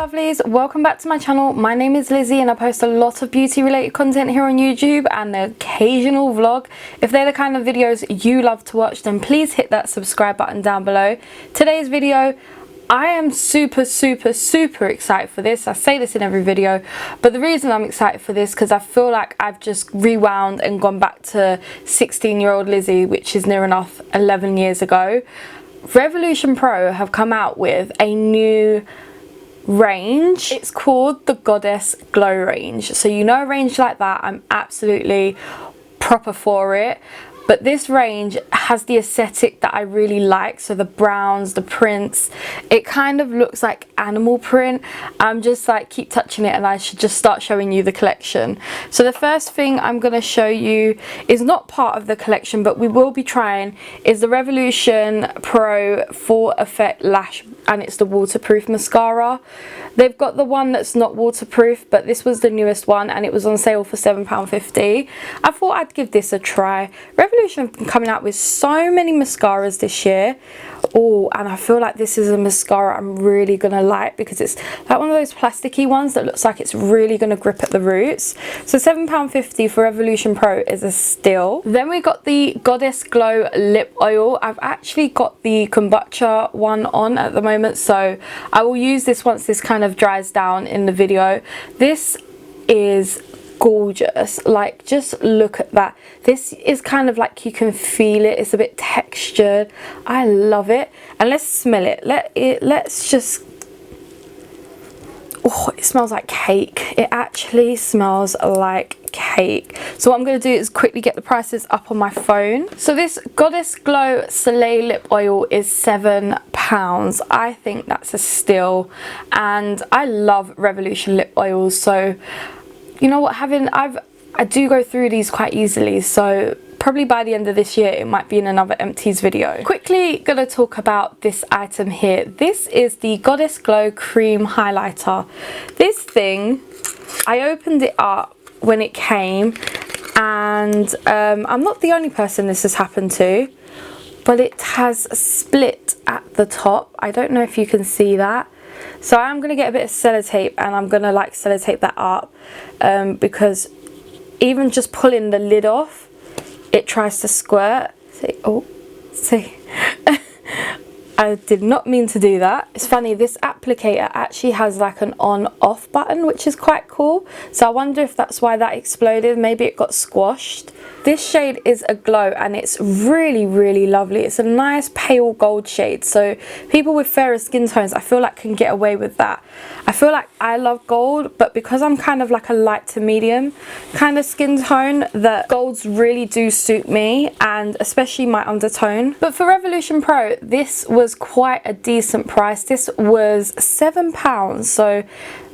lovelies, welcome back to my channel. My name is Lizzie and I post a lot of beauty related content here on YouTube and an occasional vlog. If they're the kind of videos you love to watch, then please hit that subscribe button down below. Today's video, I am super excited for this. I say this in every video, but the reason I'm excited for this because I feel like I've just rewound and gone back to 16-year-old Lizzie, which is near enough 11 years ago. Revolution Pro have come out with a new range. It's called the Goddess Glow range. So you know, a range like that, I'm absolutely proper for it. But this range has the aesthetic that I really like. So the browns, the prints, it kind of looks like animal print. I'm just like, keep touching it and I should just start showing you the collection. So the first thing I'm going to show you is not part of the collection, but we will be trying, is the Revolution Pro Full Effect Lash, and it's the waterproof mascara. They've got the one that's not waterproof, but this was the newest one and it was on sale for £7.50. I thought I'd give this a try. Revolution have been coming out with so many mascaras this year. Oh, and I feel like this is a mascara I'm really gonna like because it's like one of those plasticky ones that looks like it's really gonna grip at the roots. So £7.50 for Revolution Pro is a steal. Then we got the Goddess Glow lip oil. I've actually got the kombucha one on at the moment, so I will use this once this kind of dries down in the video. This is gorgeous. Like, just look at that. This is kind of like, you can feel it, it's a bit textured. I love it. And let's smell it. Let's just, oh, it smells like cake. It actually smells like cake. So what I'm going to do is quickly get the prices up on my phone. So this Goddess Glow Soleil lip oil is £7. I think that's a steal, and I love Revolution lip oils, so you know what, I do go through these quite easily, so probably by the end of this year it might be in another empties video. Quickly gonna talk about this item here. This is the Goddess Glow Cream Highlighter. This thing, I opened it up when it came, and I'm not the only person this has happened to, but it has split at the top. I don't know if you can see that. So I'm going to get a bit of sellotape and I'm going to like sellotape that up because even just pulling the lid off, it tries to squirt. See, oh, see. I did not mean to do that. It's funny, this applicator actually has like an on-off button, which is quite cool. So I wonder if that's why that exploded. Maybe it got squashed. This shade is a glow and it's really lovely. It's a nice pale gold shade. So people with fairer skin tones, I feel like, can get away with that. I feel like I love gold, but because I'm kind of like a light to medium kind of skin tone, that golds really do suit me, and especially my undertone. But for Revolution Pro, this was quite a decent price. This was £7, so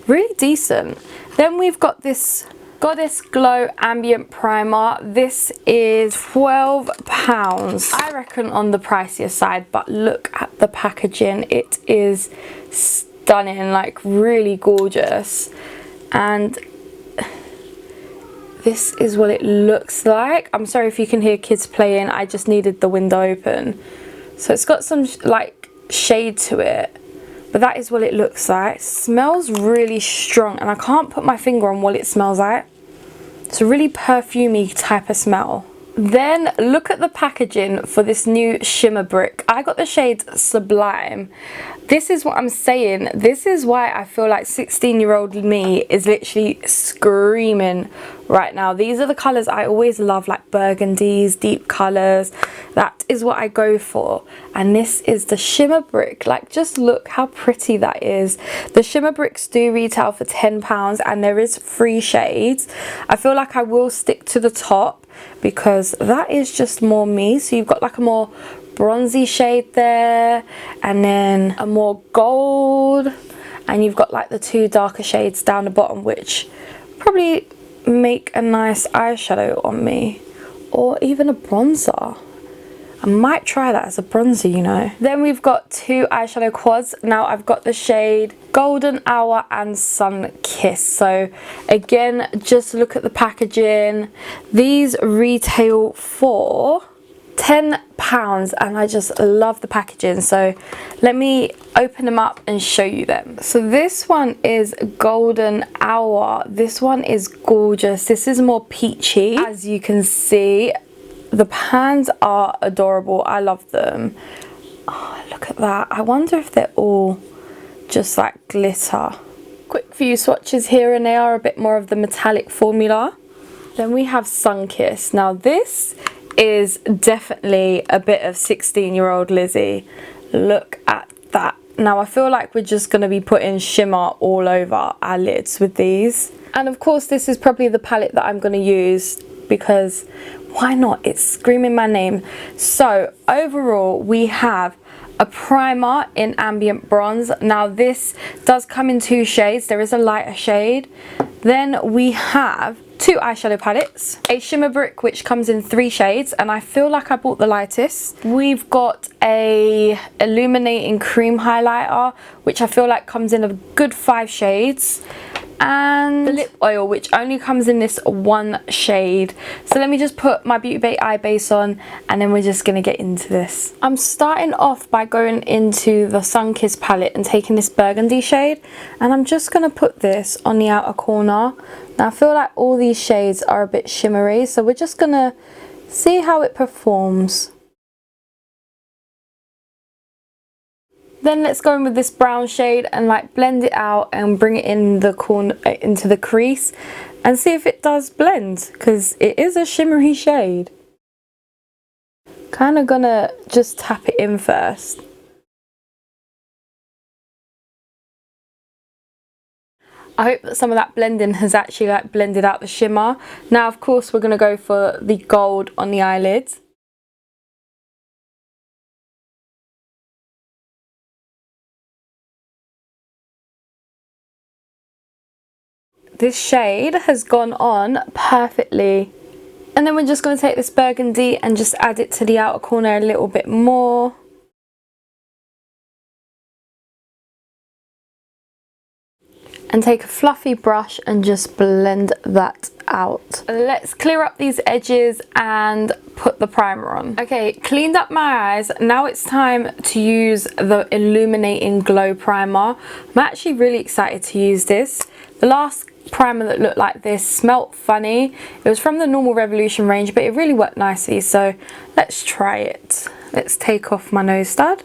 really decent. Then we've got this Goddess Glow Ambient Primer. This is £12, I reckon, on the pricier side, but look at the packaging. It is stunning, like really gorgeous, and this is what it looks like. I'm sorry if you can hear kids playing, I just needed the window open. So it's got some like shade to it, but that is what it looks like. It smells really strong and I can't put my finger on what it smells like. It's a really perfumey type of smell. Then look at the packaging for this new Shimmer Brick. I got the shade Sublime. This is what I'm saying. This is why I feel like 16-year-old me is literally screaming right now. These are the colours I always love, like burgundies, deep colours. That is what I go for. And this is the Shimmer Brick. Like, just look how pretty that is. The Shimmer Bricks do retail for £10 and there is 3 shades. I feel like I will stick to the top because that is just more me. So you've got like a more bronzy shade there, and then a more gold, and you've got like the 2 darker shades down the bottom, which probably make a nice eyeshadow on me, or even a bronzer. I might try that as a bronzer, you know. Then we've got 2 eyeshadow quads. Now I've got the shade Golden Hour and Sunkist. So again, just look at the packaging. These retail for £10 and I just love the packaging, so let me open them up and show you them. So this one is Golden Hour. This one is gorgeous. This is more peachy. As you can see, the pans are adorable. I love them. Oh, look at that. I wonder if they're all just like glitter. Quick few swatches here, and they are a bit more of the metallic formula. Then we have Sunkist. Now this is definitely a bit of 16-year-old Lizzie. Look at that. Now I feel like we're just going to be putting shimmer all over our lids with these. And of course this is probably the palette that I'm going to use, because why not? It's screaming my name. So overall we have a primer in Ambient Bronze. Now this does come in 2 shades. There is a lighter shade. Then we have 2 eyeshadow palettes, a Shimmer Brick which comes in 3 shades, and I feel like I bought the lightest. We've got a Illuminating cream highlighter which I feel like comes in a good 5 shades, and the lip oil which only comes in this 1 shade. So let me just put my Beauty Bay eye base on, and then we're just going to get into this. I'm starting off by going into the Sunkist palette and taking this burgundy shade, and I'm just going to put this on the outer corner. Now I feel like all these shades are a bit shimmery, so we're just going to see how it performs. Then let's go in with this brown shade and like blend it out and bring it in the corner, into the crease, and see if it does blend, because it is a shimmery shade. Kind of gonna just tap it in first. I hope that some of that blending has actually like blended out the shimmer. Now of course we're gonna go for the gold on the eyelids. This shade has gone on perfectly. And then we're just going to take this burgundy and just add it to the outer corner a little bit more. And take a fluffy brush and just blend that out. Let's clear up these edges and put the primer on. Okay, cleaned up my eyes. Now it's time to use the Illuminating Glow Primer. I'm actually really excited to use this. The last primer that looked like this smelt funny. It was from the normal Revolution range, but it really worked nicely, so let's try it. Let's take off my nose stud.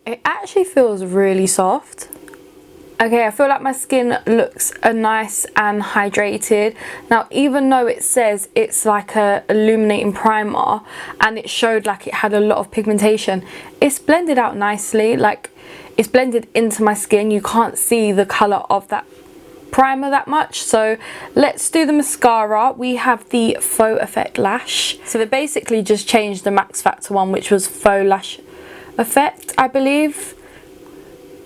It actually feels really soft. Okay, I feel like my skin looks nice and hydrated. Now, even though it says it's like a illuminating primer and it showed like it had a lot of pigmentation, it's blended out nicely. Like, it's blended into my skin. You can't see the colour of that primer that much. So let's do the mascara. We have the Faux Effect Lash. So they basically just changed the Max Factor one, which was Faux Lash Effect, I believe.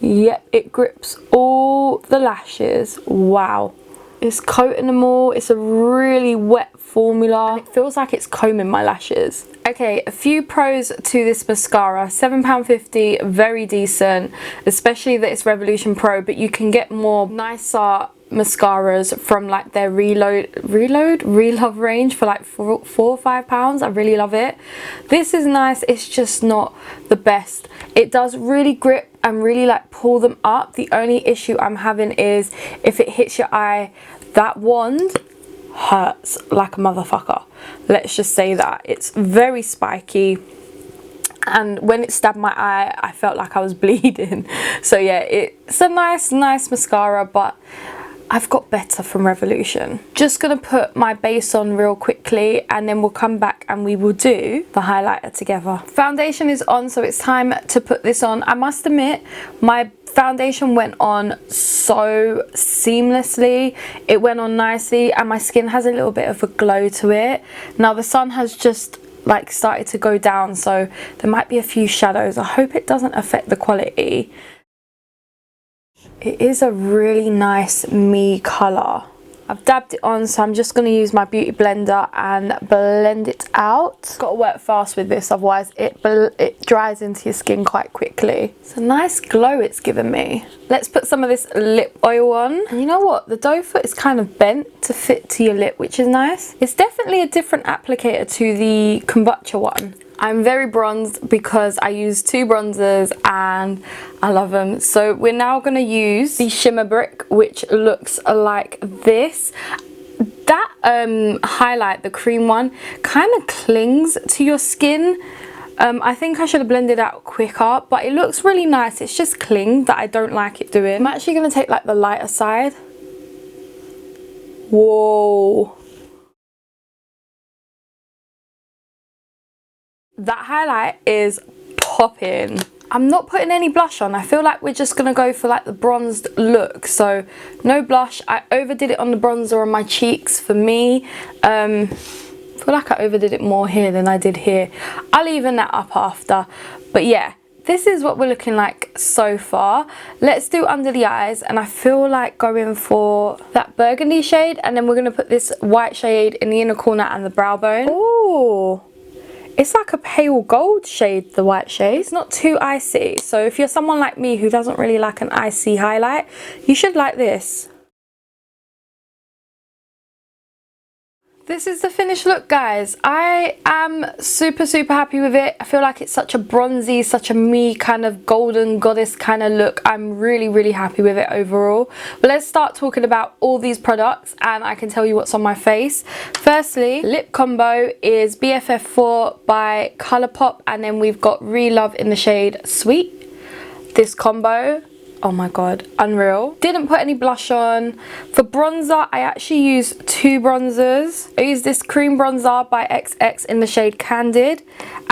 Yep, it grips all the lashes. Wow. It's coating them all. It's a really wet formula. It feels like it's combing my lashes. Okay, a few pros to this mascara. £7.50, very decent, especially that it's Revolution Pro, but you can get more nicer mascaras from like their Relove range for like £4 or £5. I really love it. This is nice, it's just not the best. It does really grip and really like pull them up. The only issue I'm having is if it hits your eye, that wand hurts like a motherfucker. Let's just say that. It's very spiky, and when it stabbed my eye I felt like I was bleeding. So yeah, it's a nice mascara, but I've got better from Revolution. Just gonna put my base on real quickly, and then we'll come back and we will do the highlighter together. Foundation is on, so it's time to put this on. I must admit, my foundation went on so seamlessly. It went on nicely, and my skin has a little bit of a glow to it. Now the sun has just like started to go down, so there might be a few shadows. I hope it doesn't affect the quality. It is a really nice me colour. I've dabbed it on, so I'm just going to use my beauty blender and blend it out. Got to work fast with this, otherwise it dries into your skin quite quickly. It's a nice glow it's given me. Let's put some of this lip oil on. And you know what? The doe foot is kind of bent to fit to your lip, which is nice. It's definitely a different applicator to the kombucha one. I'm very bronzed because I use 2 bronzers and I love them. So we're now going to use the Shimmer Brick, which looks like this. That highlight, the cream one, kind of clings to your skin. I think I should have blended out quicker, but it looks really nice. It's just cling that I don't like it doing. I'm actually going to take like the lighter side. Whoa. That highlight is popping. I'm not putting any blush on. I feel like we're just gonna go for like the bronzed look, so no blush. I overdid it on the bronzer on my cheeks for me. I feel like I overdid it more here than I did here. I'll even that up after, but yeah, this is what we're looking like so far. Let's do under the eyes, and I feel like going for that burgundy shade, and then we're gonna put this white shade in the inner corner and the brow bone. Ooh. It's like a pale gold shade, the white shade. It's not too icy. So if you're someone like me who doesn't really like an icy highlight, you should like this. This is the finished look, guys. I am super happy with it. I feel like it's such a bronzy, such a me kind of golden goddess kind of look. I'm really happy with it overall. But let's start talking about all these products and I can tell you what's on my face. Firstly, lip combo is BFF4 by Colourpop, and then we've got Relove in the shade Sweet. This combo, oh my god, unreal. Didn't put any blush on. For bronzer, I actually used 2 bronzers. I used this cream bronzer by XX in the shade Candid,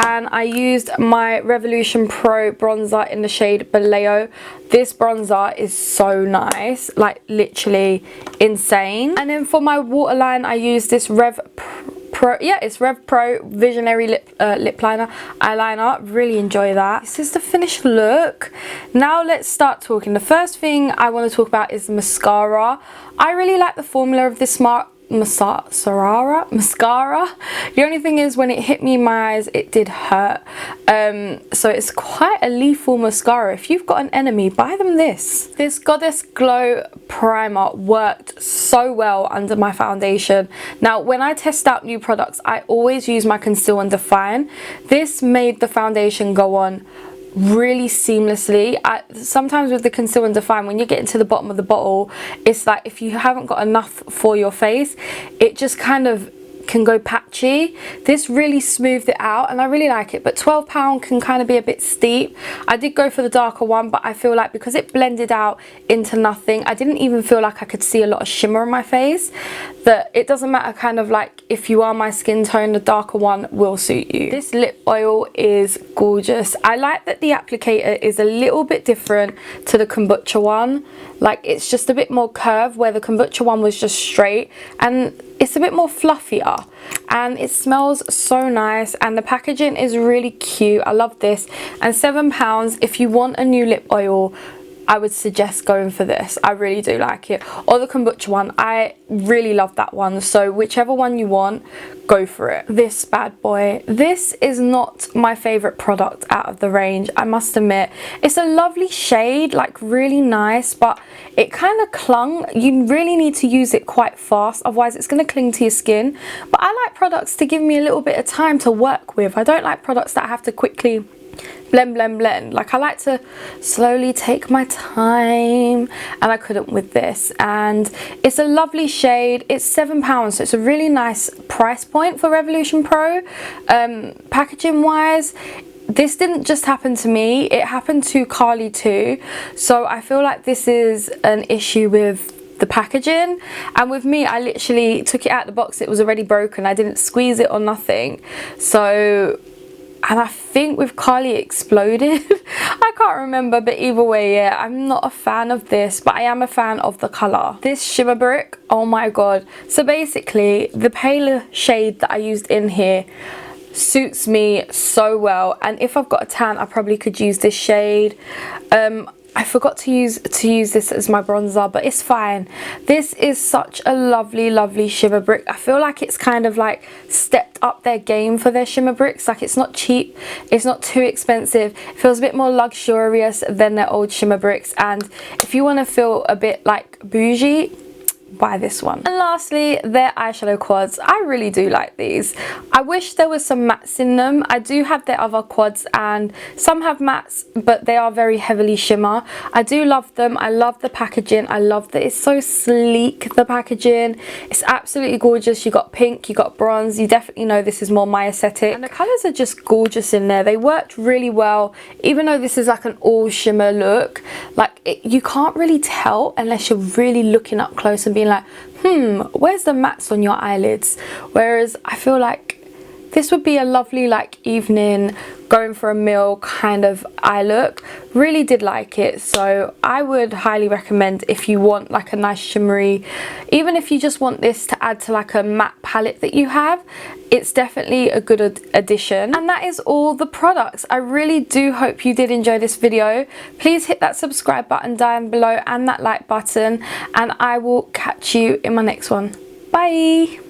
and I used my Revolution Pro bronzer in the shade Baleo. This bronzer is so nice, like literally insane. And then for my waterline, I used this Rev Pro Visionary lip eyeliner. Really enjoy that. This is the finished look. Now let's start talking. The first thing I want to talk about is the mascara. I really like the formula of this mascara. The only thing is, when it hit me in my eyes, it did hurt. So it's quite a lethal mascara. If you've got an enemy, buy them this. This Goddess Glow primer worked so well under my foundation. Now when I test out new products, I always use my conceal and define. This made the foundation go on really seamlessly. Sometimes with the conceal and define, when you get into the bottom of the bottle, it's like if you haven't got enough for your face, it just kind of can go patchy. This really smoothed it out and I really like it, but £12 can kind of be a bit steep. I did go for the darker one, but I feel like because it blended out into nothing, I didn't even feel like I could see a lot of shimmer on my face. That it doesn't matter, kind of like if you are my skin tone, the darker one will suit you. This lip oil is gorgeous. I like that the applicator is a little bit different to the kombucha one. Like it's just a bit more curved, where the kombucha one was just straight, and it's a bit more fluffier, and it smells so nice, and the packaging is really cute. I love this. And £7, if you want a new lip oil, I would suggest going for this. I really do like it. Or the kombucha one. I really love that one. So whichever one you want, go for it. This bad boy. This is not my favorite product out of the range, I must admit. It's a lovely shade, like really nice, but it kind of clung. You really need to use it quite fast, otherwise it's going to cling to your skin. But I like products to give me a little bit of time to work with. I don't like products that I have to quickly blend. Like I like to slowly take my time, and I couldn't with this. And it's a lovely shade. It's £7, so it's a really nice price point for Revolution Pro. Packaging wise, this didn't just happen to me, it happened to Carly too, so I feel like this is an issue with the packaging. And with me, I literally took it out of the box, it was already broken. I didn't squeeze it or nothing. So, and I think with Carly it exploded. I can't remember, but either way, yeah, I'm not a fan of this, but I am a fan of the colour. This Shimmer Brick, oh my god. So basically, the paler shade that I used in here suits me so well, and if I've got a tan, I probably could use this shade. I forgot to use this as my bronzer, but it's fine. This is such a lovely Shimmer Brick. I feel like it's kind of like stepped up their game for their Shimmer Bricks. Like, it's not cheap, it's not too expensive, it feels a bit more luxurious than their old Shimmer Bricks. And if you want to feel a bit like bougie, buy this one. And lastly, their eyeshadow quads. I really do like these. I wish there was some mattes in them. I do have their other quads and some have mattes, but they are very heavily shimmer. I do love them. I love the packaging. I love that it's so sleek, the packaging. It's absolutely gorgeous. You got pink, you got bronze. You definitely know this is more my aesthetic. And the colours are just gorgeous in there. They worked really well. Even though this is like an all shimmer look, like you can't really tell unless you're really looking up close and being like, where's the mattes on your eyelids? Whereas I feel like this would be a lovely like evening going for a meal kind of eye look. Really did like it, so I would highly recommend if you want like a nice shimmery, even if you just want this to add to like a matte palette that you have, it's definitely a good addition. And that is all the products. I really do hope you did enjoy this video. Please hit that subscribe button down below and that like button, and I will catch you in my next one. Bye.